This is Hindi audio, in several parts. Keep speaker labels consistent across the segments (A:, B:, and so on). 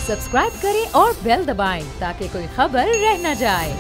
A: सब्सक्राइब करें और बेल दबाएं ताकि कोई खबर रह न जाए।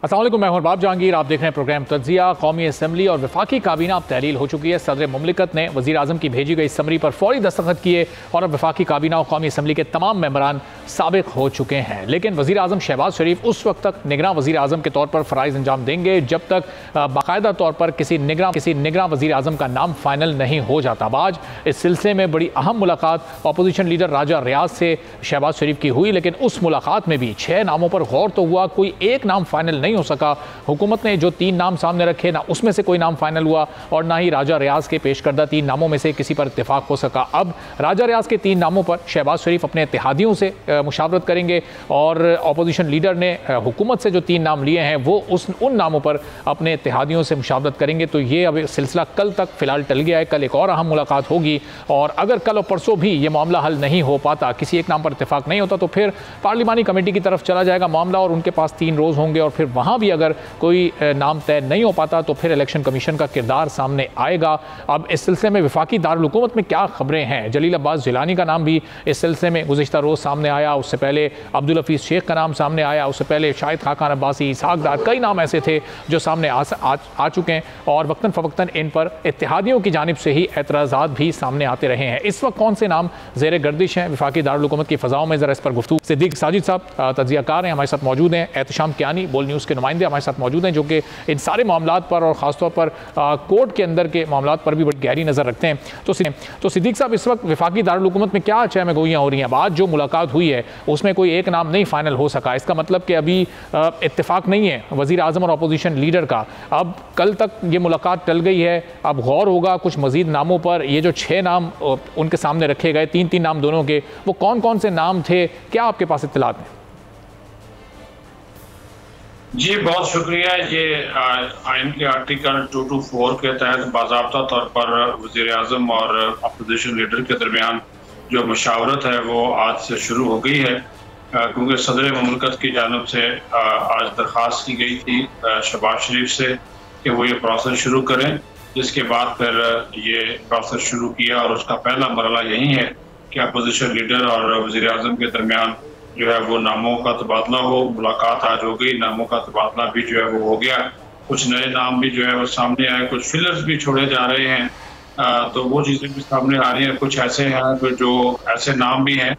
B: अस्सलाम वालेकुम, मैं हूं बाब जहांगीर। आप देख रहे हैं प्रोग्राम तज्जिया। कौमी असम्बली और वफाकी काबीना अब तहलील हो चुकी है। सदर मुमलिकत ने वज़ीर आज़म की भेजी गई समरी पर फौरी दस्तखत किए और अब वफाकी काबीना और कौमी असम्बली के तमाम मेंबरान साबिक हो चुके हैं। लेकिन वज़ीर आज़म शहबाज शरीफ उस वक्त तक निगरान वज़ीर आज़म के तौर पर फ़राइज़ अंजाम देंगे जब तक बाकायदा तौर पर किसी निगरान वज़ीर आज़म का नाम फाइनल नहीं हो जाता। आज इस सिलसिले में बड़ी अहम मुलाकात अपोजिशन लीडर राजा रियाज से शहबाज शरीफ की हुई, लेकिन उस मुलाकात में भी 6 नामों पर गौर तो हुआ, कोई एक नाम फाइनल नहीं हो सका। हुकूमत ने जो 3 नाम सामने रखे ना उसमें से कोई नाम फाइनल हुआ और ना ही राजा रियाज के पेश करदा 3 नामों में से किसी पर इत्तेफाक हो सका। अब राजा रियाज के 3 नामों पर शहबाज शरीफ अपने इत्तेहादियों से मुशावरत करेंगे और अपोजिशन लीडर ने हुकूमत से जो 3 नाम लिए हैं वो उन नामों पर अपने इत्तेहादियों से मुशावरत करेंगे। तो ये अब सिलसिला कल तक फिलहाल टल गया है। कल एक और अहम मुलाकात होगी और अगर कल और परसों भी ये मामला हल नहीं हो पाता, किसी एक नाम पर इत्तेफाक नहीं होता, तो फिर पार्लिमानी कमेटी की तरफ चला जाएगा मामला और उनके पास 3 रोज़ होंगे और फिर वहाँ भी अगर कोई नाम तय नहीं हो पाता तो फिर इलेक्शन कमीशन का किरदार सामने आएगा। अब इस सिलसिले में वफाकी दारुल हुकूमत में क्या खबरें हैं? जलील अब्बास जिलानी का नाम भी इस सिलसिले में गुज़िश्ता रोज़ सामने आया। उससे पहले अब्दुल हफीज़ शेख का नाम सामने आया। उससे पहले शाहिद खाकान अब्बासी, इसहाक डार, कई नाम ऐसे थे जो सामने आ चुके हैं और वक्तन फ़वक्तन इन पर इत्तेहादियों की जानिब से ही एतराज़ात भी सामने आते रहे हैं। इस वक्त कौन से नाम ज़ेर गर्दिश हैं वफाकी दारुल हुकूमत की फ़ज़ाओं में? ज़रा इस पर गुफ्तगू सिद्दीक साजिद साहब तज्जियाकार हैं, हमारे साथ मौजूद हैं। एहतशाम कियानी बोल न्यूज़ के नुमाइंदे हमारे साथ मौजूद हैं जो कि इन सारे मामलात पर और ख़ासतौर पर कोर्ट के अंदर के मामलात पर भी बड़ी गहरी नज़र रखते हैं। तो सिद्दीक साहब, इस वक्त वफाकी दारुल हुकूमत में क्या चहम गोइयाँ हो रही हैं? आज जो मुलाकात हुई है उसमें कोई एक नाम नहीं फाइनल हो सका, इसका मतलब कि अभी इत्तेफाक नहीं है वज़ीर आज़म और अपोजिशन लीडर का। अब कल तक ये मुलाकात टल गई है, अब गौर होगा कुछ मज़ीद नामों पर। ये जो 6 नाम उनके सामने रखे गए, 3-3 नाम दोनों के, वो कौन कौन से नाम थे? क्या आपके पास इत्तलात हैं?
C: जी बहुत शुक्रिया। ये आइन के आर्टिकल 224 के तहत बाज़ाब्ता तौर पर वज़ीर आज़म और अपोजिशन लीडर के दरमियान जो मुशावरत है वो आज से शुरू हो गई है, क्योंकि सदर मुमलिकत की जानिब से आज दरख्वास्त की गई थी शहबाज शरीफ से कि वो ये प्रोसेस शुरू करें, जिसके बाद फिर ये प्रोसेस शुरू किया और उसका पहला मरला यही है कि अपोजिशन लीडर और वज़ीर आज़म के दरमियान जो है वो नामों का तबादला हो। मुलाकात आज हो गई, नामों का तबादला भी जो है वो हो गया। कुछ नए नाम भी जो है वो सामने आए, कुछ फिलर्स भी छोड़े जा रहे हैं, तो वो चीज़ें भी सामने आ रही हैं। कुछ ऐसे हैं जो ऐसे नाम भी हैं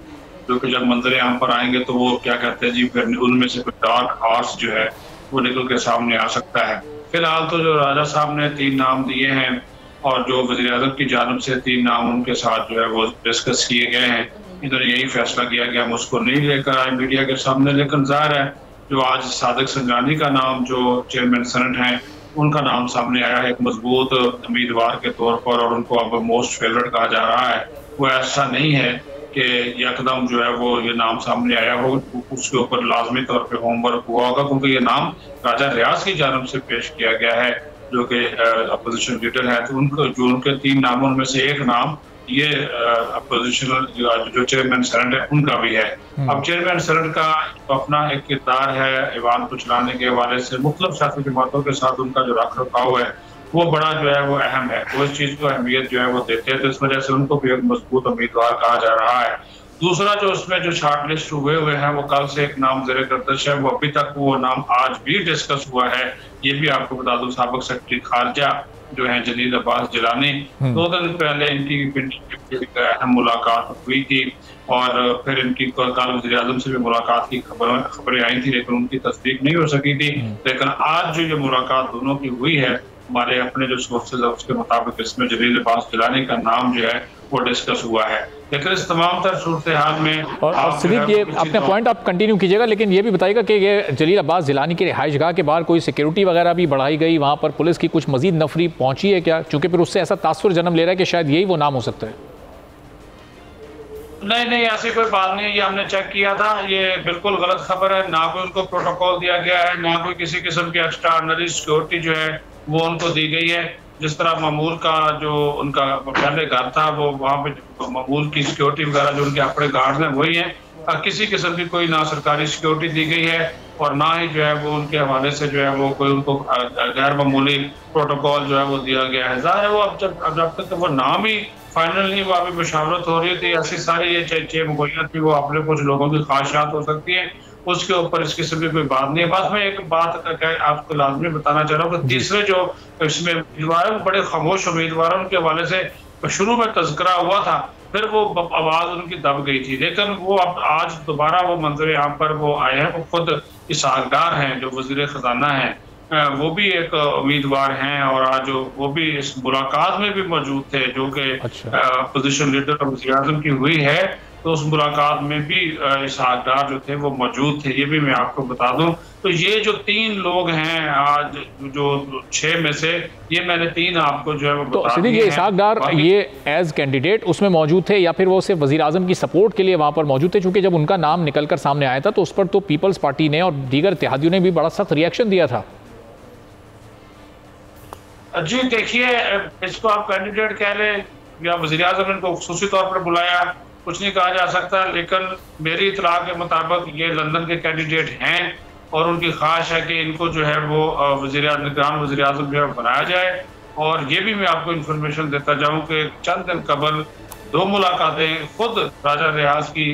C: जो कि जब मंजर आम पर आएंगे तो वो क्या कहते हैं जी, फिर उनमें से कुछ डार्क हॉर्स जो है वो निकल के सामने आ सकता है। फिलहाल तो जो राजा साहब ने 3 नाम दिए हैं और जो वज़ीर आज़म की जानिब से 3 नाम उनके साथ जो है वो डिस्कस किए गए हैं, इधर यही फैसला किया कि हम उसको नहीं लेकर आए मीडिया के सामने। लेकिन जाहिर है जो आज सादिक संजानी का नाम जो चेयरमैन सेनेट हैं उनका नाम सामने आया है एक मजबूत उम्मीदवार के तौर पर और उनको अब मोस्ट फेवरेट कहा जा रहा है। वो ऐसा नहीं है कि यकदम जो है वो ये नाम सामने आया हो, उसके ऊपर लाजमी तौर पर होमवर्क हुआ होगा, क्योंकि ये नाम राजा रियाज की जानिब से पेश किया गया है जो कि अपोजिशन लीडर है। तो उनके 3 नामों में से एक नाम ये अपोजिशन जो चेयरमैन सेनेट है उनका भी है। अब चेयरमैन सेनेट का अपना एक किरदार है ईवान को चलाने के हवाले से, मुख्तलिफ सियासी जमातों के साथ उनका जो रख रखाव है वो बड़ा जो है वो अहम है, वो इस चीज़ को अहमियत जो है वो देते हैं, तो इस वजह से उनको भी एक मजबूत उम्मीदवार कहा जा रहा है। दूसरा जो उसमें जो शार्ट लिस्ट हुए हैं वो कल से एक नाम ज़ेर गर्दिश है, वो अभी तक वो नाम आज भी डिस्कस हुआ है। ये भी आपको बता दूं, साबिक सेक्रेटरी खारजा जो है जलील अब्बास जिलानी, 2 दिन पहले इनकी अहम मुलाकात हुई थी और फिर इनकी कल वज़ीर आज़म से भी मुलाकात की खबरें आई थी, लेकिन उनकी तस्दीक नहीं हो सकी थी। लेकिन आज जो ये मुलाकात दोनों की हुई है, हमारे अपने जो सोर्सेज है उसके मुताबिक इसमें जलील अब्बास जिलानी का नाम जो है वो डिस्कस हुआ है। लेकिन इस तमाम तर सूरत हाल में
B: और सिद्दीक, ये अपना पॉइंट आप कंटिन्यू कीजिएगा, लेकिन ये भी बताइएगा कि ये जलील अब्बास जिलानी की रिहाइश गाह के बाहर कोई सिक्योरिटी वगैरह भी बढ़ाई गई, वहाँ पर पुलिस की कुछ मजीद नफरी पहुंची है क्या? क्योंकि फिर उससे ऐसा तासुर जन्म ले रहा है कि शायद यही वो नाम हो सकता है।
C: नहीं, ऐसी कोई बात नहीं है। ये हमने चेक किया था, ये बिल्कुल गलत खबर है। ना कोई उनको प्रोटोकॉल दिया गया है, ना कोई किसी किस्म की एक्स्ट्रा ऑर्डिनरी सिक्योरिटी जो है वो उनको दी गई है। जिस तरह मामूल का जो उनका पहले घर था वो वहाँ पे मामूल की सिक्योरिटी वगैरह जो उनके अपने गार्ड हैं वही हैं, किसी किस्म की कोई ना सरकारी सिक्योरिटी दी गई है और ना ही जो है वो उनके हवाले से जो है वो कोई उनको गैर मामूली प्रोटोकॉल जो है वो दिया गया है। ज़ाहिर है वो अब जब तक वो नाम ही फाइनल नहीं, वहाँ पे मुशावरत हो रही थी, ऐसी सारी ये चीजें मुगैया थी, वो अपने कुछ लोगों की ख्वाहिशात हो सकती है, उसके ऊपर इस किस्म की कोई बात नहीं है। बस मैं एक बात आपको लाजमी बताना चाह रहा हूँ कि तीसरे जो इसमें उम्मीदवार है बड़े खामोश उम्मीदवार हैं, उनके हवाले से शुरू में तज़किरा हुआ था, फिर वो आवाज़ उनकी दब गई थी, लेकिन वो अब आज दोबारा वो मंजर यहाँ पर वो आए हैं। वो खुद इसहाक डार हैं जो वज़ीर ख़जाना हैं, वो भी एक उम्मीदवार हैं और आज वो भी इस मुलाकात में भी मौजूद थे जो कि अपोजिशन लीडर और वज़ीर-ए-आज़म की हुई है। तो उस मुलाकात में भी इसहाक डार जो थे वो मौजूद थे, ये भी मैं आपको बता दूं। तो ये जो 3 लोग हैं आज जो 6 में से, ये मैंने 3 आपको जो है वो बता दिए हैं।
B: इसहाक डार ये एज कैंडिडेट उसमें मौजूद थे या फिर वो सिर्फ वज़ीर-ए-आज़म की सपोर्ट के लिए वहां पर मौजूद थे? चूंकि जब उनका नाम निकलकर सामने आया था तो उस पर तो पीपल्स पार्टी ने और दीगर इत्तेहादियों ने भी बड़ा सख्त रिएक्शन दिया था।
C: जी देखिए, इसको आप कैंडिडेट कह लें या वज़ीर-ए-आज़म ने इनको खुसूसी तौर पर बुलाया, कुछ नहीं कहा जा सकता, लेकिन मेरी इत्तला के मुताबिक ये लंदन के कैंडिडेट हैं और उनकी ख्वाहिश है कि इनको जो है वो वज़ीर-ए-आज़म जो है बनाया जाए। और ये भी मैं आपको इन्फॉर्मेशन देता जाऊँ कि चंद दिन कबल 2 मुलाकातें खुद राजा रियाज की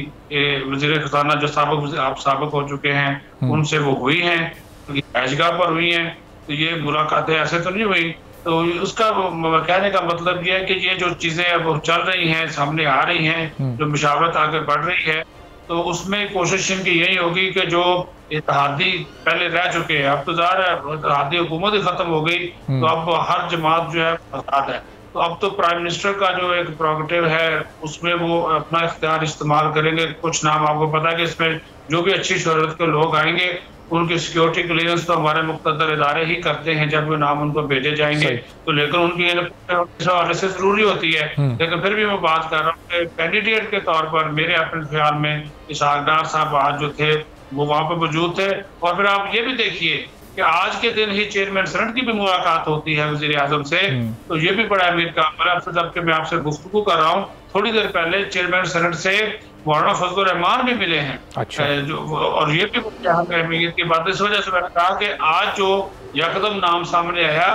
C: वज़ीर ख़ज़ाना जो साबिक हो चुके हैं उनसे वो हुई हैं, ऐशगाह पर हुई हैं। तो ये मुलाकातें ऐसे तो नहीं हुई, तो उसका कहने का मतलब ये है कि ये जो चीजें अब चल रही हैं, सामने आ रही हैं, जो मुशावरत आगे बढ़ रही है, तो उसमें कोशिश इनकी यही होगी कि जो इत्तेहादी पहले रह चुके हैं, अब तो ज़ाहिर है इत्तेहादी हुकूमत ही खत्म हो गई, तो अब हर जमात जो है आज़ाद है। तो अब तो प्राइम मिनिस्टर का जो एक प्रोगेटिव है उसमें वो अपना इख्तियार इस्तेमाल करेंगे। कुछ नाम आपको पता है कि इसमें जो भी अच्छी शोहरत के लोग आएंगे उनकी सिक्योरिटी क्लियरेंस तो हमारे मुख्तदर इदारे ही करते हैं जब वो नाम उनको भेजे जाएंगे, तो लेकिन उनकी हवाले से जरूरी होती है। लेकिन फिर भी मैं बात कर रहा हूँ कि कैंडिडेट के तौर पर मेरे अपने ख्याल में इसहाक डार साहब आज जो थे वो वहाँ पर मौजूद थे। और फिर आप ये भी देखिए कि आज के दिन ही चेयरमैन सेनेट की भी मुलाकात होती है वज़ीर-ए-आज़म से, तो ये भी बड़ा अमीर काम है। जबकि मैं आपसे गुफ्तगू कर रहा हूँ, थोड़ी देर पहले चेयरमैन सेनेट से मौलाना फजलुर रहमान भी मिले हैं। अच्छा। और ये भी अहमियत की बात, इस वजह से मैंने कहा कि आज जो यकदम नाम सामने आया,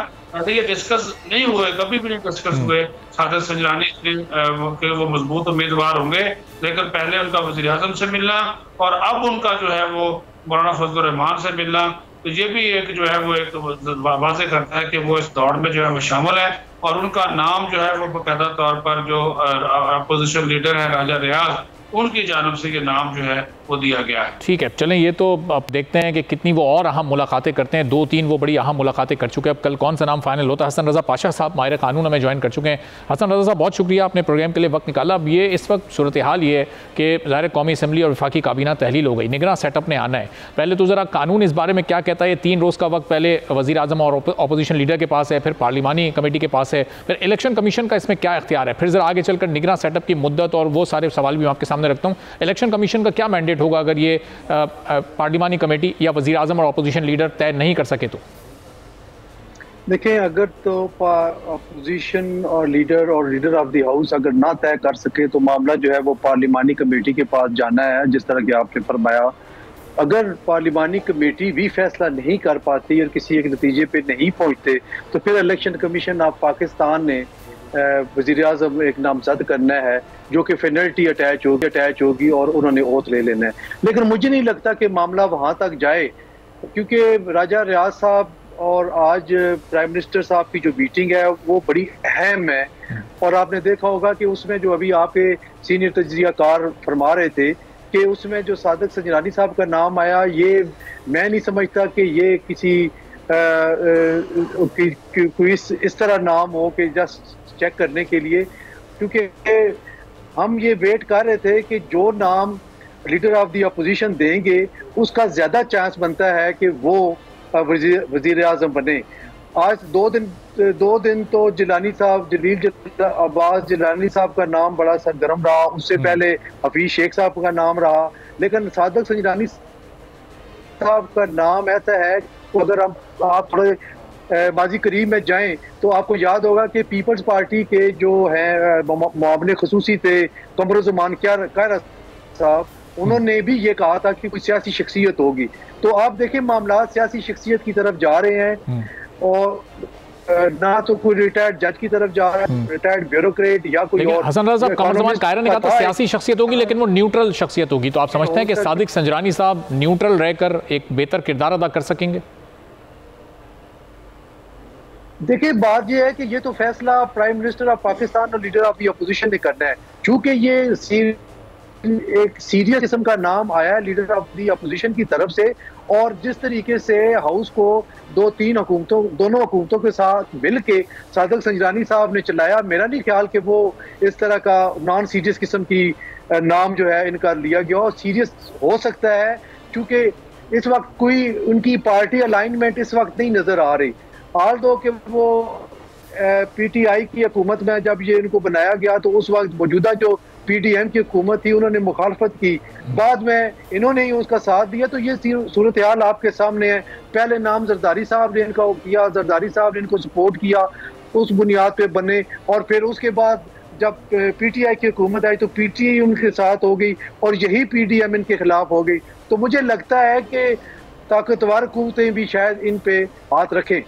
C: ये डिस्कस नहीं हुए, कभी भी नहीं डिस्कस हुए सादिक संजरानी के वो मजबूत उम्मीदवार होंगे, लेकिन पहले उनका वज़ीर-ए-आज़म से मिलना और अब उनका जो है वो मौलाना फजलुर रहमान से मिलना, तो ये भी एक जो है वो एक वाज़ेह करता है कि वो इस दौड़ में जो है वो शामिल है और उनका नाम जो है वो बाकायदा तौर पर जो अपोजिशन लीडर है राजा रियाज, उनकी जानिब से ये नाम जो है वो दिया गया है।
B: ठीक है, चलें ये तो अब देखते हैं कि कितनी वो और अहम मुलाकातें करते हैं। 2-3 वो बड़ी अहम मुलाकातें कर चुके हैं, अब कल कौन सा नाम फाइनल होता है। हसन रज़ा पाशा साहब माहिर कानून हमें ज्वाइन कर चुके हैं। हसन रज़ा साहब बहुत शुक्रिया, आपने प्रोग्राम के लिए वक्त निकाला। अब ये इस वक्त सूरत हाल ये है कि ज़ाहिर कौमी असम्बली और वफाकी काबीना तहलील हो गई, निगरान सेटअप ने आना है। पहले तो ज़रा कानून इस बारे में क्या कहता है? 3 रोज़ का वक्त पहले वज़ीर-ए-आज़म और अपोजिशन लीडर के पास है, फिर पार्लिमानी कमेटी के पास है, फिर इलेक्शन कमीशन का इसमें क्या इख्तियार है, फिर ज़रा आगे चलकर निगरान सेटअप की मुद्दत और वो सारे सवाल भी मैं आपके सामने रखता हूँ। इलेक्शन कमीशन का क्या मैंडेट होगा अगर ये पार्लिमानी कमेटी या वज़ीर-ए-आज़म और अपोजिशन लीडर तय नहीं कर सके तो?
D: देखें, अगर तो अपोजिशन और लीडर ऑफ द हाउस अगर ना तय कर सके तो मामला जो है वो पार्लिमानी कमेटी के पास जाना है, जिस तरह कि आपने फरमाया। अगर पार्लिमानी कमेटी भी फैसला नहीं कर पाती और किसी एक नतीजे पे नहीं पहुंचते तो फिर इलेक्शन कमीशन ऑफ पाकिस्तान ने वज़ीर-ए-आज़म एक नामजद करना है जो कि पेनल्टी अटैच होगी और उन्होंने ओथ ले लेना है। लेकिन मुझे नहीं लगता कि मामला वहाँ तक जाए, क्योंकि राजा रियाज साहब और आज प्राइम मिनिस्टर साहब की जो मीटिंग है वो बड़ी अहम है। और आपने देखा होगा कि उसमें जो अभी आपके सीनियर तजज़ियाकार फरमा रहे थे कि उसमें जो सादिक संजरानी साहब का नाम आया, ये मैं नहीं समझता कि ये किसी कोई इस तरह नाम हो कि जस्ट चेक करने के लिए, क्योंकि हम ये वेट कर रहे थे कि जो नाम लीडर ऑफ द अपोजिशन देंगे उसका ज्यादा चांस बनता है कि वो वज़ीर-ए-आज़म बने। आज 2 दिन तो जलील अब्बास जिलानी साहब का नाम बड़ा सरगर्म रहा, उससे पहले हफीज शेख साहब का नाम रहा, लेकिन सादिक संजरानी साहब का नाम ऐसा है तो अगर आप थोड़े माजी करीब में जाएं तो आपको याद होगा कि पीपल्स पार्टी के जो हैं मुआवने खसूसी थे कमरुज़्ज़मान क़ायरा साहब, उन्होंने भी ये कहा था कि कोई सियासी शख्सियत होगी। तो आप देखें मामला सियासी शख्सियत की तरफ जा रहे हैं और ना तो कोई रिटायर्ड जज की तरफ जा रहा है, रिटायर्ड ब्यूरोक्रेट या कोई और।
B: हसन रज़ा साहब, कमरुज़्ज़मान क़ायरा ने कहा था सियासी शख्सियत होगी लेकिन वो न्यूट्रल शख्सियत होगी, तो आप समझते हैं कि सादिक संजरानी साहब न्यूट्रल रहकर एक बेहतर किरदार अदा कर सकेंगे?
D: देखिए बात यह है कि ये तो फैसला प्राइम मिनिस्टर ऑफ पाकिस्तान और लीडर ऑफ द अपोजिशन ने करना है। चूंकि ये एक सीरियस किस्म का नाम आया है लीडर ऑफ द अपोजिशन की तरफ से, और जिस तरीके से हाउस को दोनों हुकूमतों के साथ मिल के सादिक संजरानी साहब ने चलाया, मेरा नहीं ख्याल कि वो इस तरह का नॉन सीरियस किस्म की नाम जो है इनका लिया गया। और सीरियस हो सकता है क्योंकि इस वक्त कोई उनकी पार्टी अलाइनमेंट इस वक्त नहीं नजर आ रही। हाल दो कि वो पीटीआई की हुकूमत में जब ये इनको बनाया गया तो उस वक्त मौजूदा जो पीडीएम की हुकूमत थी उन्होंने मुखालफत की, बाद में इन्होंने ही उसका साथ दिया। तो ये सूरत हाल आपके सामने है। पहले नाम जरदारी साहब ने इनका किया, जरदारी साहब ने इनको सपोर्ट किया, उस बुनियाद पे बने, और फिर उसके बाद जब पीटीआई की हुकूमत आई तो पीटीआई उनके साथ हो गई और यही पीडीएम इनके खिलाफ हो गई। तो मुझे लगता है कि ताकतवर कुव्वतें भी शायद इन पे हाथ रखें।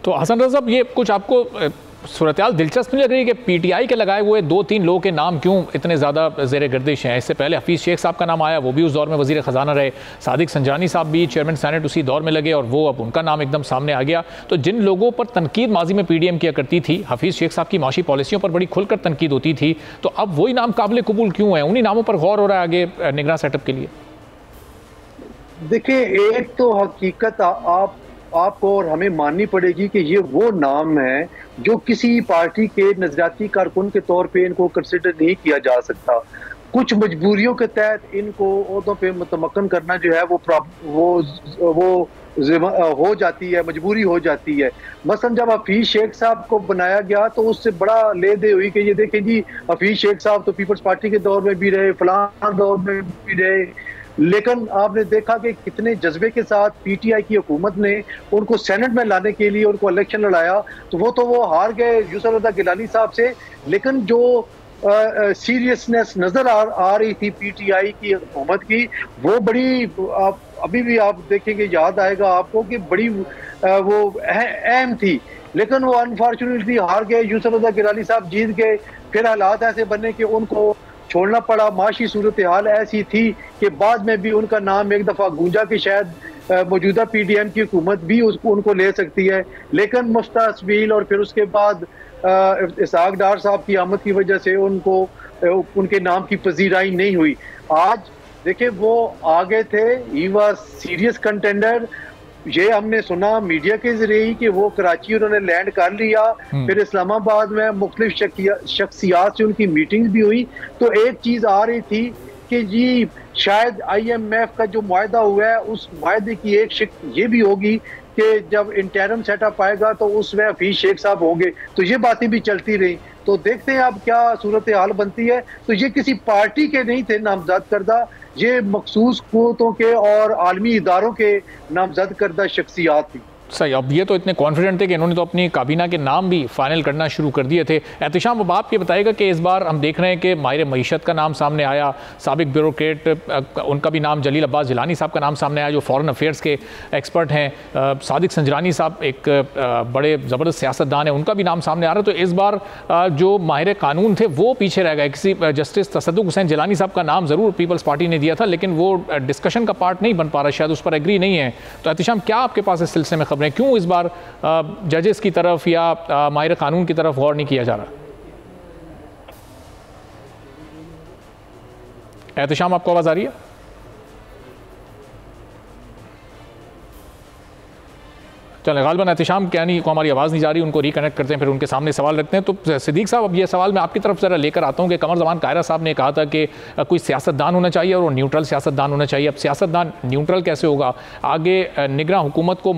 B: तो हसन रज़ा साहब, ये कुछ आपको सूरत-ए-हाल दिलचस्प नहीं लग रही कि पीटीआई के लगाए हुए 2-3 लोगों के नाम क्यों इतने ज़्यादा ज़ेर गर्दिश हैं? इससे पहले हफीज़ शेख साहब का नाम आया, वो भी उस दौर में वज़ीर ख़जाना रहे। सादिक संजरानी साहब भी चेयरमैन सेनेट उसी दौर में लगे और वो अब उनका नाम एकदम सामने आ गया। तो जिन लोगों पर तनकीद माजी में पीडीएम किया करती थी, हफीज़ शेख साहब की माशी पॉलिसियों पर बड़ी खुलकर तनकीद होती थी, तो अब वही नाम काबिल कबूल क्यों है? उन्हीं नामों पर गौर हो रहा है आगे निगरान सेटअप के लिए।
D: देखिए, एक तो हकीकत आपको और हमें माननी पड़ेगी कि ये वो नाम है जो किसी पार्टी के नजरियाती कारकुन के तौर पे इनको कंसिडर नहीं किया जा सकता। कुछ मजबूरियों के तहत इनको ओहदों पे मुतमक्कन करना जो है वो हो जाती है, मजबूरी हो जाती है। मसलन जब हफीज शेख साहब को बनाया गया तो उससे बड़ा ले दे हुई कि ये देखें जी, हफीज शेख साहब तो पीपल्स पार्टी के दौर में भी रहे, फलां दौर में भी रहे, लेकिन आपने देखा कि कितने जज्बे के साथ पीटीआई की हुकूमत ने उनको सेनेट में लाने के लिए उनको इलेक्शन लड़ाया। तो वो हार गए यूसुफ रज़ा गिलानी साहब से, लेकिन जो सीरियसनेस नजर आ रही थी पीटीआई की हुकूमत की, वो बड़ी अभी भी आप देखेंगे, याद आएगा आपको कि बड़ी वो अहम थी। लेकिन वो अनफॉर्चुनेटली हार गए, यूसुफ रज़ा गिलानी साहब जीत गए। फिर हालात ऐसे बने कि उनको छोड़ना पड़ा। माशी सूरत हाल ऐसी थी कि बाद में भी उनका नाम एक दफ़ा गूंजा कि शायद मौजूदा पीडीएम की हुकूमत भी उनको ले सकती है, लेकिन मुफ्ता सबील और फिर उसके बाद इसहाक डार साहब की आमद की वजह से उनके नाम की पजीराई नहीं हुई। आज देखिए वो आगे थे, ही वाज सीरियस कंटेंडर। ये हमने सुना मीडिया के जरिए ही कि वो कराची उन्होंने लैंड कर लिया, फिर इस्लामाबाद में मुख्तलिफ शख्सियात से उनकी मीटिंग भी हुई। तो एक चीज आ रही थी कि जी शायद IMF का जो मुआहदा हुआ है उस मुआहदे की एक शिक ये भी होगी कि जब इंटरम सेटअप आएगा तो उसमें हफीज शेख साहब होंगे। तो ये बातें भी चलती रही। तो देखते हैं अब क्या सूरत हाल बनती है। तो ये किसी पार्टी के नहीं थे नामजद करदा, ये मखसूस कुव्वतों के और आलमी इदारों के नामजद करदा शख्सियात थी।
B: सही, अब ये तो इतने कॉन्फिडेंट थे कि इन्होंने तो अपनी काबीना के नाम भी फाइनल करना शुरू कर दिए थे। एहतिशाम, अब आप ये बताएगा कि इस बार हम देख रहे हैं कि माहिर मईशत का नाम सामने आया, साबिक ब्यूरोक्रेट उनका भी नाम जलील अब्बास जिलानी साहब का नाम सामने आया जो फॉरेन अफेयर्स के एक्सपर्ट हैं। सादिक संजरानी साहब एक बड़े ज़बरदस्त सियासतदान हैं, उनका भी नाम सामने आ रहा है। तो इस बार जो माहिर कानून थे वो पीछे रह गए। किसी जस्टिस तसद्दुक हुसैन जिलानी साहब का नाम ज़रूर पीपल्स पार्टी ने दिया था, लेकिन वो डिस्कशन का पार्ट नहीं बन पा रहा, शायद उस पर एग्री नहीं है। तो एहतिशाम, क्या आपके पास इस सिलसिले में खबरें, क्यों इस बार जजेस की तरफ या माहिर कानून की तरफ गौर नहीं किया जा रहा? एहतिशाम, आपको आवाज आ रही है? चलें, गालिबन एहतिशाम यानी को हमारी आवाज़ नहीं जा रही, उनको रिकनेक्ट करते हैं, फिर उनके सामने सवाल रखते हैं। तो सिद्दीक साहब, अब ये सवाल मैं आपकी तरफ ज़रा लेकर आता हूँ कि कमरुज़्ज़मान क़ायरा साहब ने कहा था कि कोई सियासतदान होना चाहिए और वो न्यूट्रल सियासतदान होना चाहिए। अब सियासतदान न्यूट्रल कैसे होगा? आगे निगरान हुकूमत को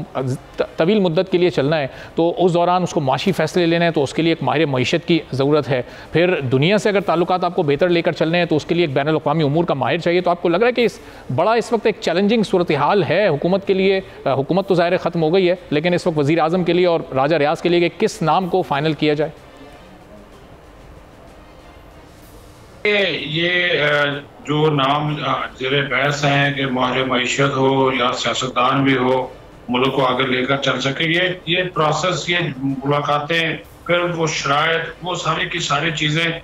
B: तवील मुद्दत के लिए चलना है, तो उस दौरान उसको माशी फ़ैसले लेने हैं, तो उसके लिए एक माहिर मईशत की ज़रूरत है। फिर दुनिया से अगर ताल्लुकात आपको बेहतर लेकर चलने हैं तो उसके लिए एक बैनुल अक़वामी उमूर का माहिर चाहिए। तो आपको लग रहा है कि इस वक्त एक चैलेंजिंग सूरत हाल है हुकूमत के लिए? हुकूमत तो ज़ाहिर ख़त्म हो गई है, लेकिन इस वक्त वज़ीर आज़म के लिए और राजा रियाज के लिए कि किस नाम को फाइनल किया जाए?
C: ये जो नाम ज़ेरे बहस हैं कि माहिर मईशत हो या सियासतदान भी हो, मुल्क को आगे लेकर चल सके, ये प्रोसेस, ये मुलाकातें, फिर वो शराइत, वो सारी की सारी चीज़ें।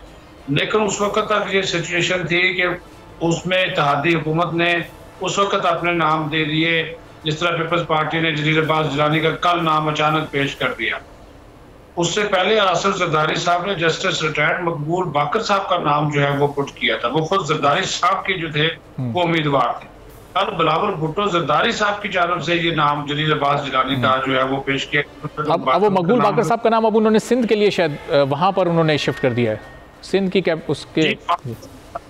C: लेकिन उस वक्त तक ये सिचुएशन थी कि उसमें इत्तेहादी हुकूमत ने उस वक्त अपने नाम दे दिए, जिस तरह पीपल्स पार्टी ने जलील अब्बास जिलानी का कल नाम अचानक पेश कर दिया। उससे पहले आसिफ जरदारी साहब ने जस्टिस रिटायर्ड मकबूल बाकर साहब का नाम जो है वो पुट किया था। वो खुद जरदारी साहब के जो थे वो उम्मीदवार थे। कल बिलावल भुट्टो जरदारी साहब की जानब से ये नाम जलील अब्बास जिलानी का जो है वो पेश किया।
B: अब वो मकबूल बाकर साहब का नाम अब उन्होंने सिंध के लिए शायद वहां पर उन्होंने शिफ्ट कर दिया है, सिंध की कैब उसके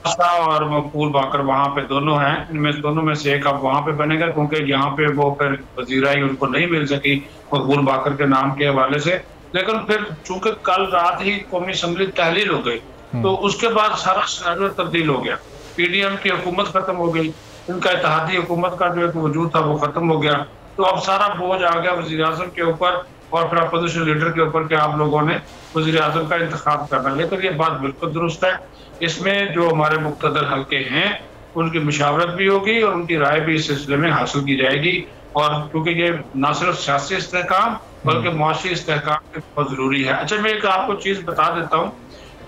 C: और मकबूल बाकर वहाँ पे दोनों हैं, इनमें दोनों में से एक अब वहाँ पे बनेगा, क्योंकि यहाँ पे वो फिर वजीराई उनको नहीं मिल सकी मकबूल बाकर के नाम के हवाले से। लेकिन फिर चूंकि कल रात ही कौमी असम्बली तहलील हो गई, तो उसके बाद सारा सिनेरियो तब्दील हो गया। PDM की हुकूमत खत्म हो गई, इनका इत्तेहादी हुकूमत का जो एक वजूद था वो खत्म हो गया। तो अब सारा बोझ आ गया वज़ीर आज़म के ऊपर और फिर अपोजिशन लीडर के ऊपर कि आप लोगों ने वज़ीर आज़म का इंतखाब करना। लेकिन ये बात बिल्कुल दुरुस्त है, इसमें जो हमारे मुक़्तदर हल्के हैं उनकी मुशावरत भी होगी और उनकी राय भी इस सिलसिले में हासिल की जाएगी। और क्योंकि ये न सिर्फ सियासी इस्तेहकाम बल्कि मुआशी इस्तेहकाम भी बहुत ज़रूरी है। अच्छा, मैं एक आपको चीज़ बता देता हूँ,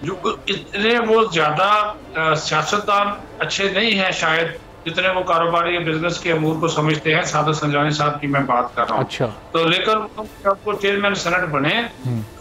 C: जो इतने वो ज़्यादा सियासतदान अच्छे नहीं हैं शायद जितने वो कारोबारी या बिजनेस के अमूर को समझते हैं। सादत संजानी साहब की मैं बात कर रहा हूँ।
B: अच्छा।
C: तो लेकर वो चेयरमैन सेनेट बने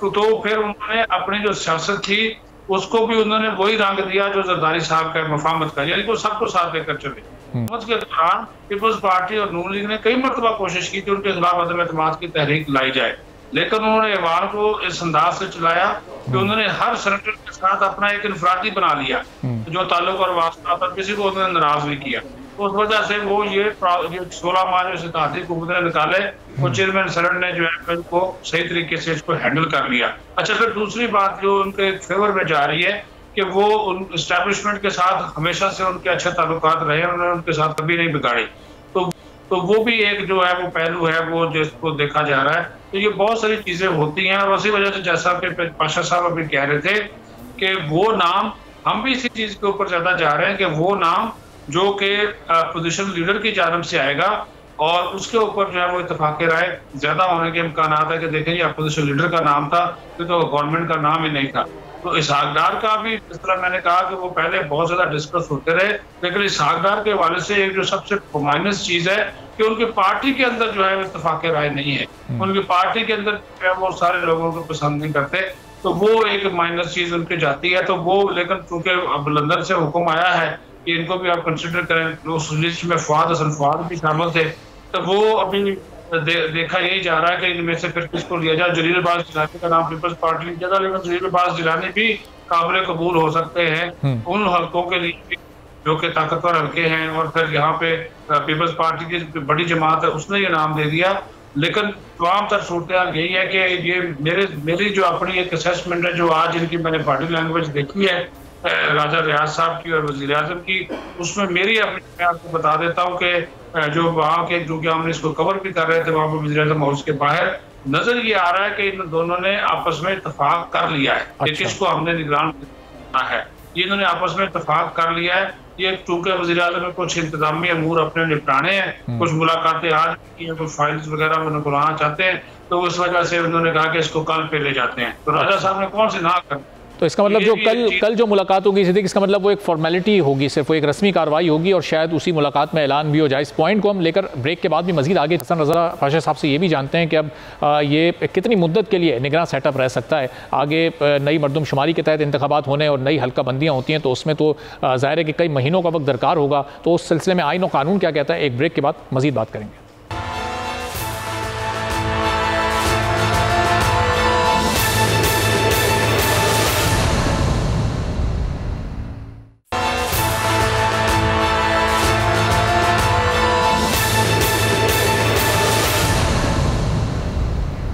C: तो फिर उन्होंने अपनी जो सियासत थी उसको भी उन्होंने वही रंग दिया जो जरदारी साहब का मफामत का, यानी वो सबको साथ लेकर चले। हुकूमत के दौरान पीपल्स पार्टी और नून लीग ने कई मरतबा कोशिश की थी उनके खिलाफ अदम एतमाद की तहरीक लाई जाए, लेकिन उन्होंने ऐवान को इस अंदाज से चलाया कि उन्होंने हर सेनेटर के साथ अपना एक इनफरादी बना लिया, जो ताल्लुक और वास्ता था, किसी को उन्होंने नाराज नहीं किया। उस वजह से वो ये 16 माह जो इत्तेहादी हुकूमत ने निकाले, वो चेयरमैन सेनेट ने जो है को सही तरीके से इसको हैंडल कर लिया। अच्छा, फिर दूसरी बात जो उनके फेवर में जा रही है कि वो उन एस्टैब्लिशमेंट के साथ हमेशा से उनके अच्छे ताल्लुकात रहे, उन्होंने उनके साथ कभी नहीं बिगाड़ी। तो वो भी एक जो है वो पहलू है वो जिसको देखा जा रहा है। तो ये बहुत सारी चीजें होती हैं और उसी वजह से जैसा कि पाशा साहब अभी कह रहे थे कि वो नाम, हम भी इसी चीज के ऊपर ज्यादा जा रहे हैं कि वो नाम जो कि अपोजिशन लीडर की जानब से आएगा और उसके ऊपर जो है वो इत्तेफाक राय ज्यादा होने के इम्कान है कि देखें ये अपोजिशन लीडर का नाम था, तो गवर्नमेंट का नाम ही नहीं था। तो इसहाक डार का भी जिस तरह मैंने कहा कि वो पहले बहुत ज्यादा डिस्कस होते रहे, लेकिन इसहाक डार के हवाले से एक जो सबसे माइनस चीज है कि उनकी पार्टी के अंदर जो है इत्तेफाक राय नहीं है। उनकी पार्टी के अंदर जो है वो सारे लोगों को पसंद नहीं करते, तो वो एक माइनस चीज उनकी जाती है। तो वो लेकिन चूंकि अब लंदन से हुक्म आया है कि इनको भी आप कंसिडर करें, उस लिस्ट में फवाद हसन फवाद भी शामिल थे, तो वो अभी देखा यही जा रहा है कि इनमें से फिर किसको लिया जाए। जलील अब्बास जिलानी का नाम पीपल्स पार्टी लिया जाएगा, लेकिन जलील अब्बास जिलानी भी काबिल कबूल हो सकते हैं उन हल्कों के लिए जो कि ताकतवर हल्के हैं। और फिर यहाँ पे पीपल्स पार्टी की बड़ी जमात है, उसने ये नाम दे दिया। लेकिन तमाम तर सूरत यही है कि ये मेरी जो अपनी एक असेसमेंट है, जो आज इनकी मैंने बॉडी लैंग्वेज देखी है राजा रियाज साहब की और वज़ीर आज़म की, उसमें मेरी अपनी, मैं आपको बता देता हूँ कि जो वहाँ के, जो कि हमने इसको कवर भी कर रहे थे वहाँ पर वज़ीर आज़म हाउस के बाहर, नजर ये आ रहा है कि इन दोनों ने आपस में इत्तेफाक कर लिया है कि किसको हमने निगरान करना है। ये इन्होंने आपस में इत्तेफाक कर लिया है। ये चूंकि वज़ीर आज़म में कुछ इंतजामी अमूर अपने निपटाने हैं, कुछ मुलाकातें आज की हैं, कुछ फाइल्स वगैरह वो निकलवाना चाहते हैं, तो उस वजह से उन्होंने कहा कि इसको कल पे ले जाते हैं। तो राजा साहब ने कौन सी ना कर,
B: तो इसका मतलब जो कल जो मुलाकात होगी सिद्दीक, इसका मतलब वो एक फॉर्मेलिटी होगी, सिर्फ वो एक रस्मी कार्रवाई होगी और शायद उसी मुलाकात में ऐलान भी हो जाए। इस पॉइंट को हम लेकर ब्रेक के बाद भी मजीद आगे हसन रज़ा पाशा साहब से ये भी जानते हैं कि अब ये कितनी मुद्दत के लिए निगरान सेटअप रह सकता है। आगे नई मरदमशुमारी के तहत इंतखाबात होने और नई हल्का बंदियाँ होती हैं, तो उसमें तो ज़ाहिर है कि कई महीनों का वक्त दरकार होगा। तो उस सिलसिले में आईन और कानून क्या कहता है, एक ब्रेक के बाद मजीद बात करेंगे।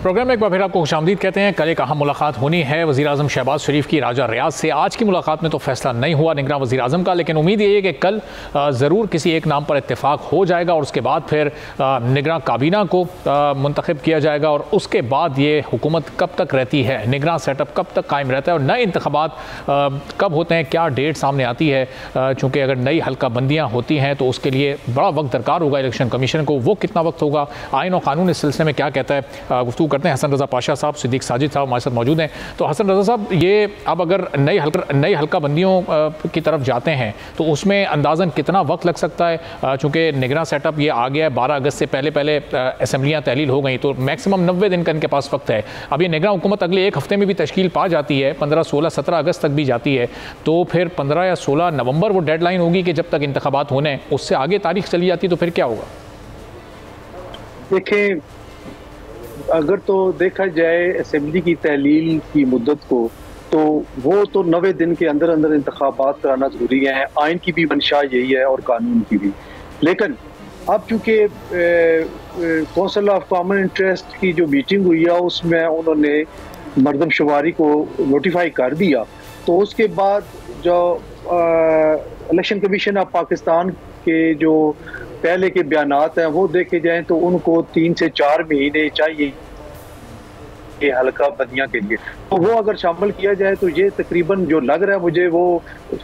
B: प्रोग्राम में एक बार फिर आपको खुशामदीद कहते हैं। कल एक अहम मुलाकात होनी है वज़ीर आज़म शहबाज शरीफ की राजा रियाज से। आज की मुलाकात में तो फैसला नहीं हुआ निगरान वज़ीर आज़म का, लेकिन उम्मीद ये है कि कल ज़रूर किसी एक नाम पर इत्तेफाक हो जाएगा और उसके बाद फिर निगरान काबीना को मुंतखब किया जाएगा और उसके बाद ये हुकूमत कब तक रहती है, निगरान सेटअप कब तक कायम रहता है और नए इंतखाबात कब होते हैं, क्या डेट सामने आती है। चूँकि अगर नई हल्का बंदियाँ होती हैं तो उसके लिए बड़ा वक्त दरकार होगा इलेक्शन कमीशन को, वो कितना वक्त होगा, आइन और कानून इस सिलसिले में क्या कहता है। गुफ्तगू करते हैं हसन रज़ा पाशा साहब, सिद्दीक साजिद साहब हमारे साथ मौजूद हैं। तो हसन रज़ा साहब, ये अब अगर नई हल्का बंदियों की तरफ जाते हैं तो उसमें अंदाज़न कितना वक्त लग सकता है। चूँकि निगरान सेटअप ये आ गया है, 12 अगस्त से पहले असम्बलियाँ तहलील हो गई तो मैक्सिमम 90 दिन का इनके पास वक्त है। अब ये निगरान हुकूमत अगले एक हफ्ते में भी तश्कील पा जाती है, 15, 16, 17 अगस्त तक भी जाती है, तो फिर 15 या 16 नवंबर वो डेडलाइन होगी कि जब तक इंतखाबात होने हैं, उससे आगे तारीख चली जाती तो फिर क्या होगा।
D: देखें, अगर तो देखा जाए असेंबली की तहलील की मुद्दत को, तो वो तो 90 दिन के अंदर अंदर इंतखाबात कराना जरूरी है। आइन की भी मंशा यही है और कानून की भी। लेकिन अब चूंकि कौंसिल ऑफ कॉमन इंटरेस्ट की जो मीटिंग हुई है उसमें उन्होंने मरदमशुमारी को नोटिफाई कर दिया, तो उसके बाद जो इलेक्शन कमीशन ऑफ पाकिस्तान के जो पहले के बयानात हैं वो देखे जाएं तो उनको 3 से 4 महीने चाहिए ये हल्का बंदियां के लिए। तो वो अगर शामिल किया जाए तो ये तकरीबन जो लग रहा है मुझे वो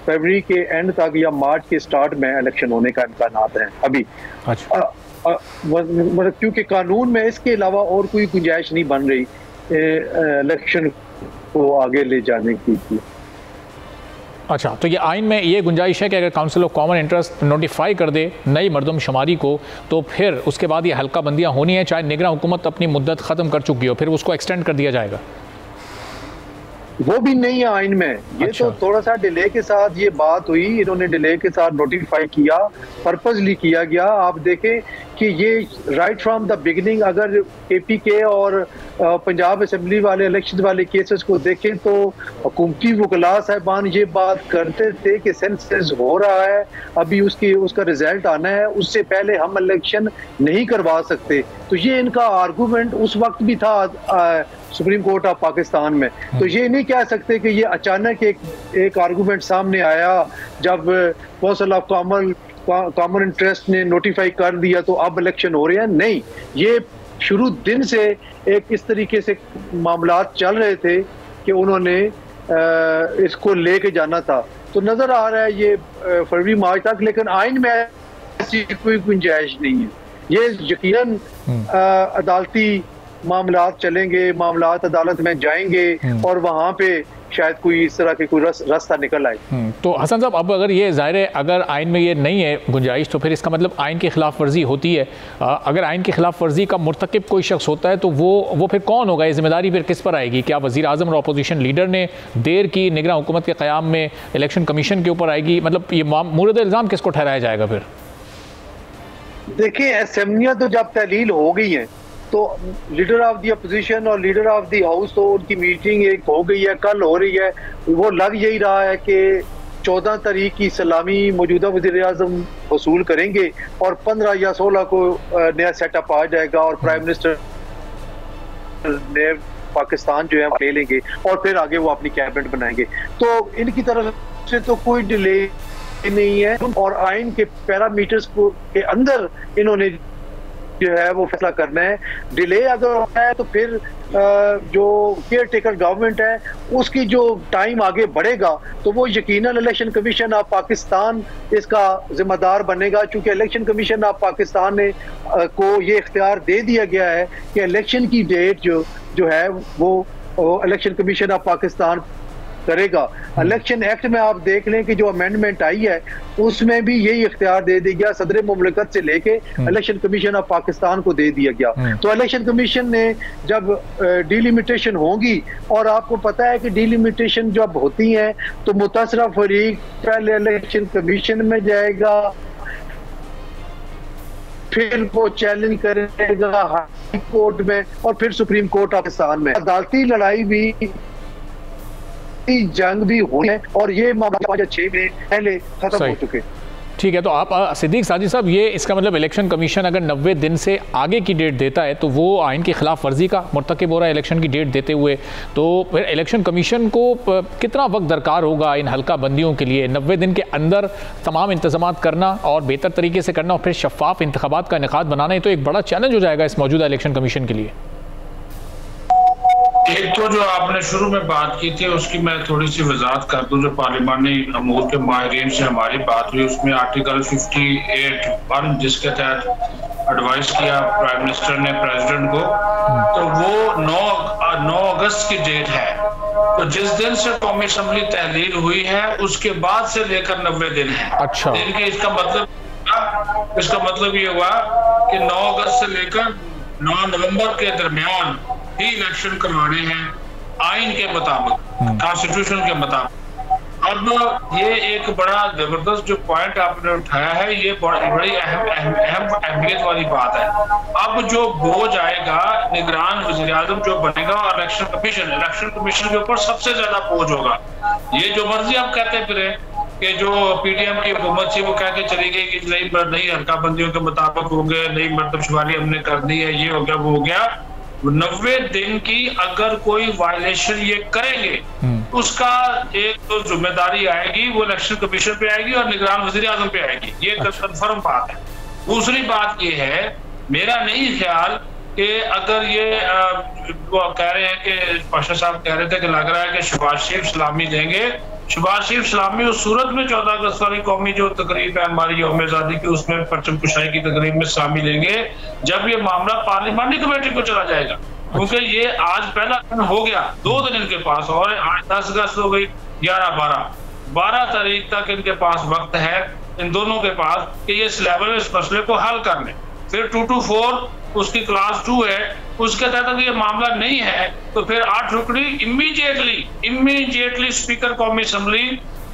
D: फरवरी के एंड तक या मार्च के स्टार्ट में इलेक्शन होने का इम्कान है अभी। मतलब क्योंकि कानून में इसके अलावा और कोई गुंजाइश नहीं बन रही इलेक्शन को आगे ले जाने की।
B: अच्छा, तो ये आइन में ये गुंजाइश है कि अगर council of common interest notify कर दे नई मरदमशुमारी को तो फिर उसके बाद ये हल्का बंदियाँ होनी है, चाहे निगरान हुकूमत अपनी मुद्दत ख़त्म कर चुकी हो, फिर उसको एक्सटेंड कर दिया जाएगा।
D: वो भी नहीं है आइन में। ये अच्छा। तो थोड़ा सा डिले के साथ ये बात हुई, इन्होंने डिले के साथ नोटिफाई किया, पर्पसली किया गया। आप देखें कि ये राइट फ्रॉम द बिगिनिंग अगर KPK और पंजाब असेंबली वाले इलेक्शन वाले केसेस को देखें तो हुकूमती वकला साहिबान ये बात करते थे कि सेंसस हो रहा है, अभी उसका रिजल्ट आना है, उससे पहले हम इलेक्शन नहीं करवा सकते। तो ये इनका आर्गूमेंट उस वक्त भी था सुप्रीम कोर्ट ऑफ पाकिस्तान में। तो ये नहीं कह सकते कि ये अचानक एक आर्गूमेंट सामने आया जब कौंसिल ऑफ कॉमन इंटरेस्ट ने नोटिफाई कर दिया तो अब इलेक्शन हो रहे हैं। नहीं, ये शुरू दिन से एक इस तरीके से मामलात चल रहे थे कि उन्होंने इसको लेके जाना था। तो नजर आ रहा है ये फरवरी मार्च तक, लेकिन आइन में ऐसी कोई गुंजाइश नहीं है। ये यकीनन अदालती मामलात चलेंगे, मामलात अदालत में जाएंगे और वहाँ पे शायद कोई इस तरह के कोई रास्ता निकल आए।
B: तो हसन साहब, अब अगर ये ज़ाहिर है अगर आइन में ये नहीं है गुंजाइश तो फिर इसका मतलब आइन की खिलाफ वर्जी होती है। अगर आइन की खिलाफ वर्जी का मुर्तकिब कोई शख्स होता है तो वो फिर कौन होगा, ये जिम्मेदारी फिर किस पर आएगी? क्या वज़ीर आज़म और अपोजिशन लीडर ने देर की निगरान हुकूमत के क़याम में इलेक्शन कमीशन के ऊपर आएगी? मतलब ये मूरद इल्ज़ाम किसको ठहराया जाएगा फिर?
D: देखिए, असेंबलियाँ तो जब तहलील हो गई हैं तो लीडर ऑफ द अपोजिशन और लीडर ऑफ द हाउस तो उनकी मीटिंग एक हो गई है, कल हो रही है। वो लग यही रहा है कि 14 तारीख की सलामी मौजूदा वज़ीर आज़म वसूल करेंगे और 15 या 16 को नया सेटअप आ जाएगा और प्राइम मिनिस्टर ने पाकिस्तान जो है ले लेंगे और फिर आगे वो अपनी कैबिनेट बनाएंगे। तो इनकी तरफ से तो कोई डिले नहीं है और आइन के पैरामीटर्स के अंदर इन्होंने जो है वो फैसला करना है। डिले अगर होता है तो फिर जो केयर टेकर गवर्नमेंट है उसकी जो टाइम आगे बढ़ेगा तो वो यकीनन इलेक्शन कमीशन ऑफ पाकिस्तान इसका जिम्मेदार बनेगा, क्योंकि इलेक्शन कमीशन ऑफ पाकिस्तान ने को ये इख्तियार दे दिया गया है कि इलेक्शन की डेट जो है वो इलेक्शन कमीशन ऑफ पाकिस्तान करेगा। इलेक्शन एक्ट में आप देख लें कि जो अमेंडमेंट आई है उसमें भी यही इख्तियार दे दिया गया, सदर मुमलिकत से लेके इलेक्शन कमीशन ऑफ पाकिस्तान को दे दिया गया। तो इलेक्शन कमीशन ने जब डिलिमिटेशन होगी, और आपको पता है कि डिलिमिटेशन जब होती है तो मुतासरा फरीक पहले इलेक्शन कमीशन में जाएगा, फिर वो चैलेंज करेगा हाई कोर्ट में और फिर सुप्रीम कोर्ट ऑफ पाकिस्तान में। अदालती लड़ाई भी जंग भी हुई है और ये मामला 5 या 6 महीने पहले खत्म हो चुके।
B: ठीक है, तो आप सिद्दीक साजिद साहब, ये इसका मतलब इलेक्शन कमीशन अगर 90 दिन से आगे की डेट देता है तो वो आइन की खिलाफ वर्जी का मुर्तकिब हो रहा है इलेक्शन की डेट देते हुए। तो फिर इलेक्शन कमीशन को कितना वक्त दरकार होगा इन हल्का बंदियों के लिए? 90 दिन के अंदर तमाम इंतजाम करना और बेहतर तरीके से करना और फिर शफाफ इंतखाबात का इनेकाद बनाना, ये तो एक बड़ा चैलेंज हो जाएगा इस मौजूदा इलेक्शन कमीशन के लिए।
C: एक तो जो आपने शुरू में बात की थी उसकी मैं थोड़ी सी वजाहत कर दूं। जो पार्लिमानी अमूर के माहिरीन से हमारी बात हुई उसमें आर्टिकल 58(1) जिसके तहत एडवाइस किया प्राइम मिनिस्टर ने प्रेसिडेंट को, तो वो 9 अगस्त की डेट है। तो जिस दिन से कौमी असम्बली तहलील हुई है उसके बाद से लेकर 90 दिन है।
B: अच्छा,
C: इसका मतलब ये हुआ कि 9 अगस्त से लेकर 9 नवंबर के दरमियान ही इलेक्शन करवाने हैं आइन के मुताबिक, कॉन्स्टिट्यूशन के मुताबिक। अब ये एक बड़ा जबरदस्त जो पॉइंट आपने उठाया है, ये बड़ी अहम अहमियत वाली बात है। अब जो बोझ आएगा निगरान वज़ीर-ए-आज़म जो बनेगा और इलेक्शन कमीशन के ऊपर सबसे ज्यादा बोझ होगा। ये जो मर्जी आप कहते फिरे कि जो पीटीएम की हुकूमत थी वो कह के चली गई कि नई हल्का बंदियों के मुताबिक होंगे, नई मरतबशुमारी हमने कर दी है, ये हो गया वो हो गया। 90 दिन की अगर कोई वायलेशन ये करेंगे उसका एक तो जिम्मेदारी आएगी वो इलेक्शन कमीशन पे आएगी और निगरान वज़ीर-ए-आज़म पे आएगी। ये कंफर्म बात है। दूसरी बात ये है, मेरा नहीं ख्याल कि अगर ये वो कह रहे हैं कि पाशा साहब कह रहे थे कि लग रहा है कि शहबाज शरीफ सलामी देंगे। शहबाज शरीफ सलामी उस सूरत में 14 अगस्त वाली कौमी जो तकरीब है हमारी यौम आज़ादी की, उसमें परचम कुशाई की तकरीब में सलामी लेंगे जब ये मामला पार्लिमानी कमेटी को चला जाएगा। क्योंकि ये आज पहला दिन हो गया, 2 दिन इनके पास, और आज 10 अगस्त हो गई, 12 तारीख तक इनके पास वक्त है इन दोनों के पास कि ये इस लेवल में इस मसले को हल कर लें। फिर 224 उसकी क्लास 2 है, उसके तहत अगर ये मामला नहीं है तो फिर 8 रुकनी इमीडिएटली स्पीकर कौमी असम्बली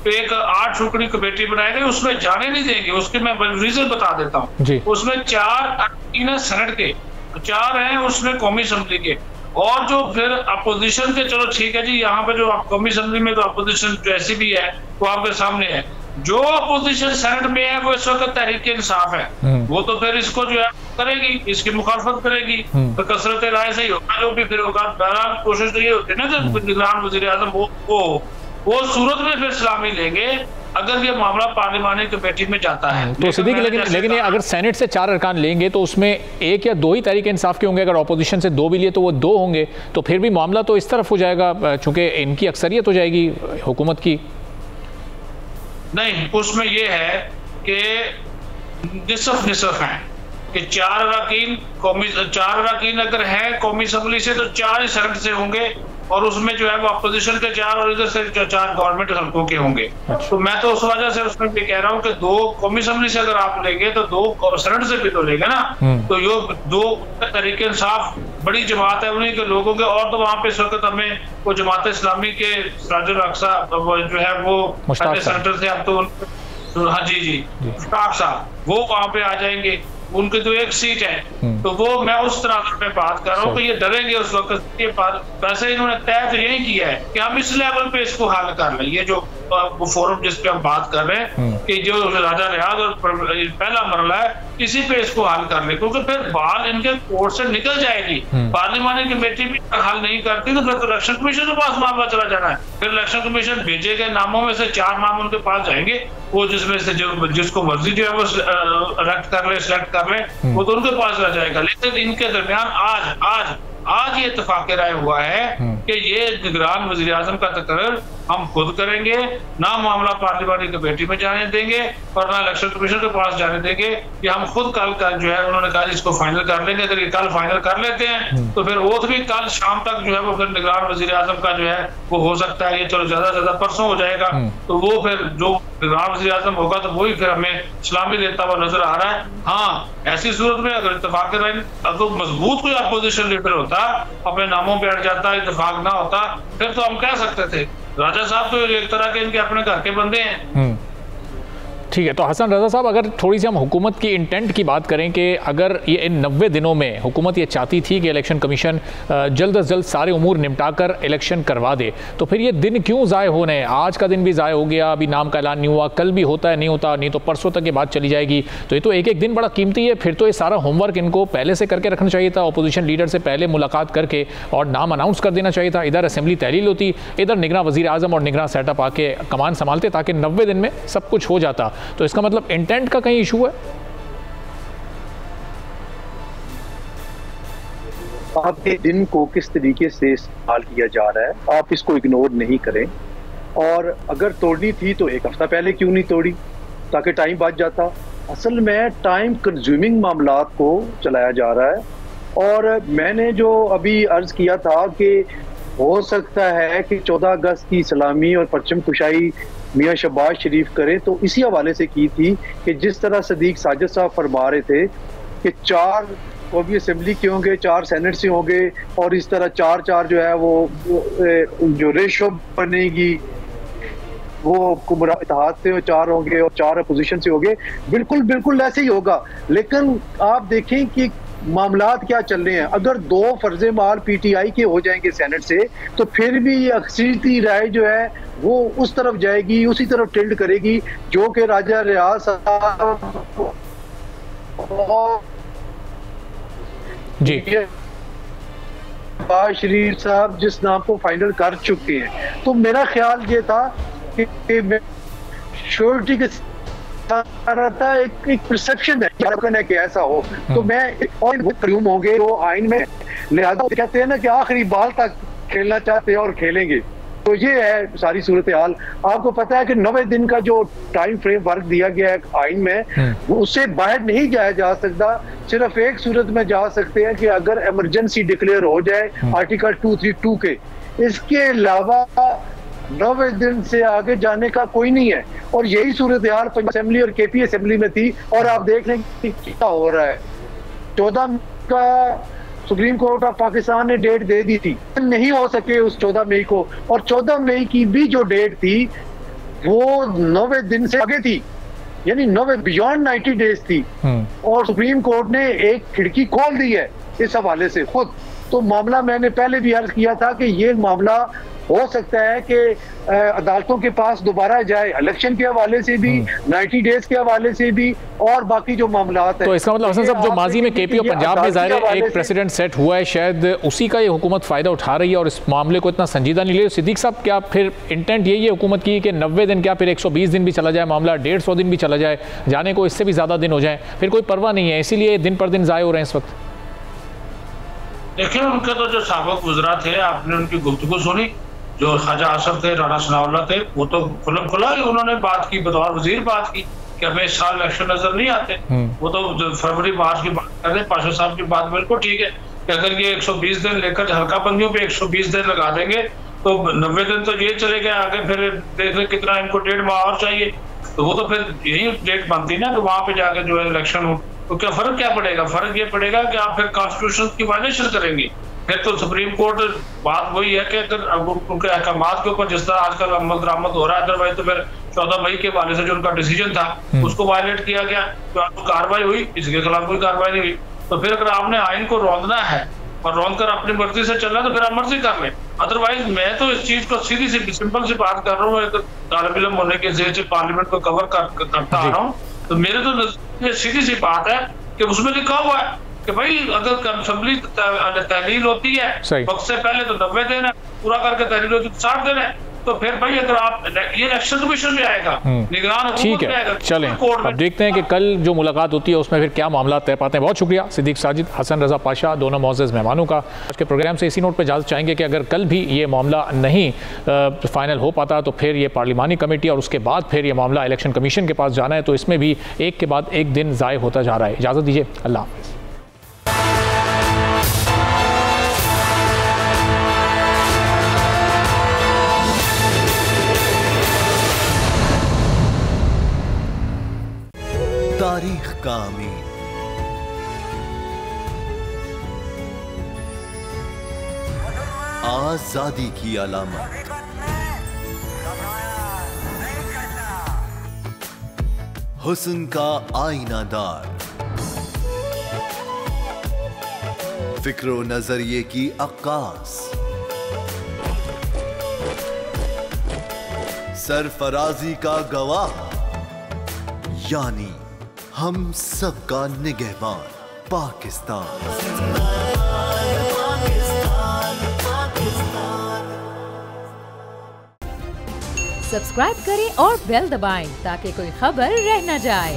C: पे एक 8 रुकनी कमेटी बनाई गई, उसमें जाने नहीं देंगे। उसके मैं रीजन बता देता हूँ। उसमें 4 सेनेट के, 4 हैं उसमें कौमी असम्बली के, और जो फिर अपोजिशन के, चलो ठीक है जी, यहाँ पे जो कौमी असम्बली में तो अपोजिशन जैसी भी है वो आपके सामने है। जो अपोजिशन सेनेट में है वो इस वक्त तहरीक इंसाफ है, वो तो फिर इसको जो है करेगी, इसकी मुखालफत करेगी, तो कसरत राय से ही होगा जो भी फिर होगा। बहरहाल कोशिश तो ये होती है ना कि निगरान वज़ीर-ए-आज़म वो सूरत में फिर सलामी लेंगे अगर ये मामला पार्लिमानी कमेटी में जाता है।
B: तो सिद्दीक, लेकिन ये अगर सेनेट से 4 अरकान लेंगे तो उसमें 1 या 2 ही तहरीक इंसाफ के होंगे। अगर ऑपोजिशन से 2 भी लिए तो वो 2 होंगे, तो फिर भी मामला तो इस तरफ हो जाएगा चूंकि इनकी अक्सरियत हो जाएगी हुकूमत की।
C: नहीं, उसमें ये है कि निसफ है कि 4 अरकान अगर है कौमी असम्बली से तो 4 ही सेनेट से होंगे, और उसमें जो है वो अपोजिशन के 4 और इधर से 4 गवर्नमेंट हल्कों के होंगे। तो मैं तो उस वजह से उसमें भी कह रहा हूँ कि 2 कौमी असम्बली से अगर आप लेंगे तो 2 सेनेट से भी तो लेंगे ना। तो ये 2 तरीके इंसाफ बड़ी जमात है उन्हीं के लोगों के, और तो वहाँ पे इस वक्त हमें वो जमात इस्लामी के सिराजुल अक्सा जो है वो सेंटर से, अब तो हाँ जी मुश्ताक साहब वो वहाँ पे आ जाएंगे, उनकी तो 1 सीट है। तो वो मैं उस तरह में बात कर रहा हूँ कि ये डरेंगे उस वक्त। ये वैसे इन्होंने तय तो यही किया है कि हम इस लेवल पे इसको हल कर लें। ये जो फोरम जिस पे हम बात कर रहे हैं कि जो राजा रियाज और पहला मरला है, इसी पे इसको हल कर ले, क्योंकि फिर बाल इनके कोर्ट से निकल जाएगी। पार्लिमानी कमेटी भी हल नहीं करती तो फिर इलेक्शन कमीशन के पास मामला चला जाना है। फिर इलेक्शन कमीशन भेजे गए नामों में से 4 नाम उनके पास जाएंगे, वो जिसमें से जिसको मर्जी जो है वो सेलेक्ट कर ले, वो तो उनके पास रह जाएगा। लेकिन इनके दरमियान आज ये इत्तेफाक राय हुआ है कि ये निगरान वज़ीर-ए-आज़म का तकर्रर हम खुद करेंगे, ना मामला पार्लिमानी कमेटी में जाने देंगे और ना इलेक्शन कमीशन के पास जाने देंगे। ये हम खुद कल जो है उन्होंने कहा इसको फाइनल कर लेंगे। अगर ये कल फाइनल कर लेते हैं तो फिर ओथ भी कल शाम तक जो है वो फिर निगरान वज़ीर-ए-आज़म का जो है वो हो सकता है, ये चलो ज्यादा परसों हो जाएगा। तो वो फिर जो निगरान वज़ीर-ए-आज़म होगा तो वही फिर हमें सलामी देता हुआ नजर आ रहा है। हाँ, ऐसी सूरत में अगर इत्तेफाक राय अगर मजबूत कोई अपोजिशन लीडर होता, अपने नामों पे अड़ जाता, इत्तेफाक ना होता, फिर तो हम कह सकते थे राजा साहब तो एक तरह के इनके अपने घर के बंदे हैं।
B: ठीक है, तो हसन रजा साहब, अगर थोड़ी सी हम हुकूमत की इंटेंट की बात करें कि अगर ये इन 90 दिनों में हुकूमत ये चाहती थी कि इलेक्शन कमीशन जल्द अज जल्द सारे उमूर निपटा कर इलेक्शन करवा दे, तो फिर ये दिन क्यों ज़ाय होने हैं? आज का दिन भी ज़ाय हो गया, अभी नाम का ऐलान नहीं हुआ, कल भी होता है नहीं होता, नहीं तो परसों तक ये बात चली जाएगी। तो ये तो एक एक दिन बड़ा कीमती है। फिर तो ये सारा होमवर्क इनको पहले से करके रखना चाहिए था, अपोजिशन लीडर से पहले मुलाकात करके और नाम अनाउंस कर देना चाहिए था। इधर असेंबली तहलील होती, इधर निगरान वज़ीर आज़म और निगरान सेटअप आके कमान संभालते, ताकि 90 दिन में सब कुछ हो जाता। तो इसका मतलब इंटेंट का कहीं इशू है?
D: आपके दिन को किस तरीके से इस्तेमाल किया जा रहा है, आप इसको इग्नोर नहीं करें। और अगर तोड़नी थी तो एक हफ्ता पहले क्यों नहीं तोड़ी, ताकि टाइम बच जाता। असल में टाइम कंज्यूमिंग मामलात को चलाया जा रहा है। और मैंने जो अभी अर्ज किया था कि हो सकता है कि 14 अगस्त की सलामी और परचम कुशाई मियाँ शहबाज शरीफ करें, तो इसी हवाले से की थी कि जिस तरह सदीक साजिद साहब फरमा रहे थे कि 4 कौमी असेंबली के होंगे, 4 सेनेट से होंगे, और इस तरह 4-4 जो है वो जो रेशो बनेगी वो इत्तेहाद से 4 होंगे और 4 अपोजिशन से होंगे। बिल्कुल बिल्कुल ऐसे ही होगा। लेकिन आप देखें कि मामलात क्या चल रहे हैं। अगर 2 फर्जे माल पीटीआई के हो जाएंगे सेनेट से, तो फिर भी अक्सरियती राय जो है वो उस तरफ जाएगी, उसी तरफ टिल्ड करेगी जो कि राजा रियाज साहब
B: जी
D: शरीफ साहब जिस नाम को फाइनल कर चुके हैं। तो मेरा ख्याल ये था कि श्योरिटी के था एक परसेप्शन है कि ऐसा हो, तो मैं और होंगे तो आइन में लिहाजा कहते हैं ना कि आखिरी बाल तक खेलना चाहते हैं और खेलेंगे। तो ये है सारी सूरत हाल। आपको पता है कि 90 दिन का जो टाइम फ्रेम वर्क दिया गया है आइन में, वो उससे बाहर नहीं जाया जा सकता। सिर्फ एक सूरत में जा सकते हैं कि अगर इमरजेंसी डिक्लेयर हो जाए आर्टिकल 232 के। इसके अलावा 90 दिन से आगे जाने का कोई नहीं है। और यही सूरत हाल पंजाब असेंबली और केपी असेंबली में थी। और आप देख लें कि क्या हो रहा है। 14 का सुप्रीम कोर्ट ऑफ पाकिस्तान ने डेट दे दी थी, नहीं हो सके उस 14 मई को। और 14 मई की भी जो डेट थी वो 90 दिन से आगे थी, यानी 90 बियॉन्ड 90 डेज थी। और सुप्रीम कोर्ट ने एक खिड़की खोल दी है इस हवाले से खुद। तो मामला मैंने पहले भी अर्ज किया था कि ये मामला हो सकता है कि अदालतों के पास दोबारा जाए, इलेक्शन के हवाले से भी, 90 डेज के हवाले से भी, और बाकी जो मामलात है।
B: तो इसका मतलब हसन साहब, जो माजी में केपी और पंजाब में ज़ाहिर एक प्रेसिडेंट सेट हुआ है, शायद उसी का ये हुकूमत फ़ायदा उठा रही है और इस मामले को इतना संजीदा नहीं ले रही। सिद्दीक साहब, क्या फिर इंटेंट यही है हुकूमत की कि 90 दिन क्या फिर 120 दिन भी चला जाए मामला, 150 दिन भी चला जाए, जाने को इससे भी ज़्यादा दिन हो जाए, फिर कोई परवाह नहीं है, इसीलिए दिन पर दिन ज़ाय हो रहे हैं इस वक्त?
C: देखिए, उनके तो जो साबिक गुजरा थे, आपने उनकी गुफ्तगू सुनी। जो ख्वाजा आसफ थे, राणा सनाउल्लाह थे, वो तो खुला ही उन्होंने बात की, बतौर वजीर बात की कि हमें इस साल इलेक्शन नजर नहीं आते। वो तो फरवरी मार्च की बात कर रहे हैं। पाशा साहब की बात बिल्कुल ठीक है कि अगर ये 120 दिन लेकर हल्का बंदियों पे 120 दिन लगा देंगे तो 90 दिन तो ये चले गए, आगे फिर देख रहे कितना इनको 1.5 माह और चाहिए। तो वो तो फिर यही डेट बनती ना कि वहां पे जाकर जो है इलेक्शन हो। तो क्या फर्क क्या पड़ेगा? फर्क ये पड़ेगा कि आप फिर कॉन्स्टिट्यूशन की वायलेशन करेंगे। फिर तो सुप्रीम कोर्ट बात वही है कि अगर उनके अहकामात के ऊपर जिस तरह आजकल अमल दरामद हो रहा है, अदरवाइज तो फिर 14 मई के हवाले से जो उनका डिसीजन था उसको वायलेट किया गया, तो आपको कार्रवाई हुई, इसके खिलाफ कोई कार्रवाई नहीं हुई। तो फिर अगर आपने आइन को रौंदना है और रौंद कर अपनी मर्जी से चलना तो फिर आप मर्जी कर लें। अदरवाइज मैं तो इस चीज को सीधी सी सिंपल सी बात कर रहा हूँ, एक तालिब इल्म होने के जरिए से पार्लियामेंट को कवर करता आ रहा हूँ। तो मेरे तो सीधी सी बात है कि उसमें लिखा हुआ है कि भाई अगर असेंबली तहलील होती है वक्त से पहले तो 90 दिन है, पूरा करके तहलील होती है 60 दिन है। तो फिर भाई अगर आप ये इलेक्शन कमीशन में आएगा, निगरान
B: ठीक है, चलें अब देखते हैं कि कल जो मुलाकात होती है उसमें फिर क्या मामला तय पाते हैं। बहुत शुक्रिया सिद्दीक साजिद, हसन रजा पाशा, दोनों मौजूद मेहमानों का। आज के प्रोग्राम से इसी नोट पर इजाज़त चाहेंगे कि अगर कल भी ये मामला नहीं फाइनल हो पाता तो फिर ये पार्लिमानी कमेटी और उसके बाद फिर ये मामला इलेक्शन कमीशन के पास जाना है। तो इसमें भी एक के बाद एक दिन ज़ाय होता जा रहा है। इजाज़त दीजिए, अल्लाह हाफ़िज़।
E: तारीख का अमीर, आजादी की अलामत, हुस्न का आईनादार, फिक्रो नजरिए की अक्कास, सरफराजी का गवाह, यानी हम सबका निगहबान पाकिस्तान।
A: सब्सक्राइब करें और बेल दबाएं ताकि कोई खबर रह न जाए।